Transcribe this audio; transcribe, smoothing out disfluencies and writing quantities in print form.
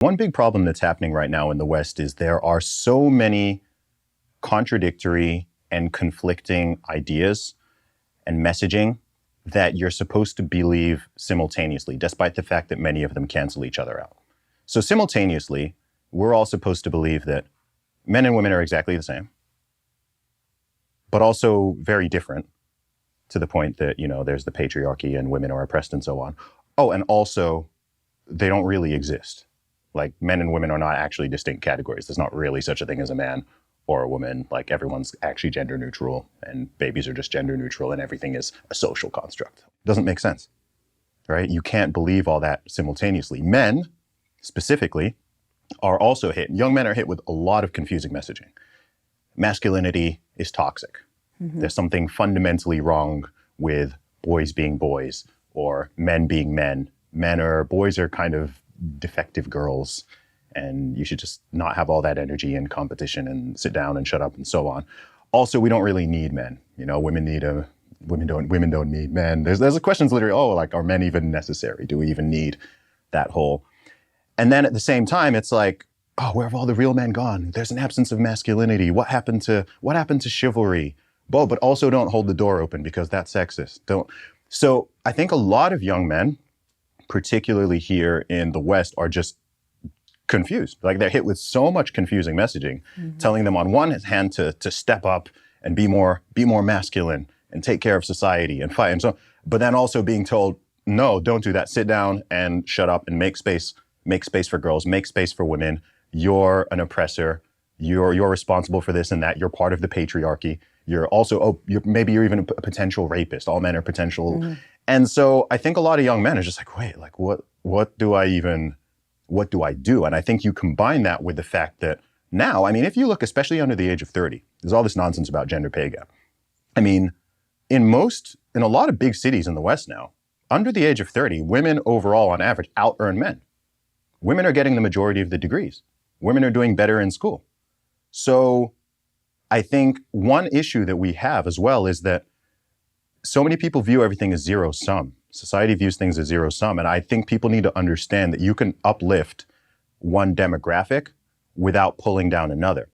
One big problem that's happening right now in the West is there are so many contradictory and conflicting ideas and messaging that you're supposed to believe simultaneously, despite the fact that many of them cancel each other out. So simultaneously, we're all supposed to believe that men and women are exactly the same, but also very different, to the point that, there's the patriarchy and women are oppressed and so on. Oh, and also they don't really exist. Like, men and women are not actually distinct categories. There's not really such a thing as a man or a woman. Like, everyone's actually gender neutral and babies are just gender neutral and everything is a social construct. Doesn't make sense, right? You can't believe all that simultaneously. Men, specifically, are also hit. Young men are hit with a lot of confusing messaging. Masculinity is toxic. Mm-hmm. There's something fundamentally wrong with boys being boys or men being men. Boys are kind of defective girls, and you should just not have all that energy and competition and sit down and shut up and so on. Also, we don't really need men. Women don't need men. There's questions literally, are men even necessary? Do we even need that whole? And then at the same time, it's like, where have all the real men gone? There's an absence of masculinity. What happened to chivalry? But also don't hold the door open because that's sexist. So I think a lot of young men, particularly here in the West, are just confused. Like, they're hit with so much confusing messaging, mm-hmm. telling them on one hand to step up and be more masculine and take care of society and fight. And so, but then also being told, no, don't do that. Sit down and shut up and make space for girls, make space for women. You're an oppressor. You're responsible for this and that. You're part of the patriarchy. You're also, maybe you're even a potential rapist. All men are potential. Mm-hmm. And so I think a lot of young men are just like, wait, like what do I do? And I think you combine that with the fact that now, if you look, especially under the age of 30, there's all this nonsense about gender pay gap. In a lot of big cities in the West now, under the age of 30, women overall on average out-earn men. Women are getting the majority of the degrees. Women are doing better in school. So I think one issue that we have as well is that so many people view everything as zero sum. Society views things as zero sum. And I think people need to understand that you can uplift one demographic without pulling down another.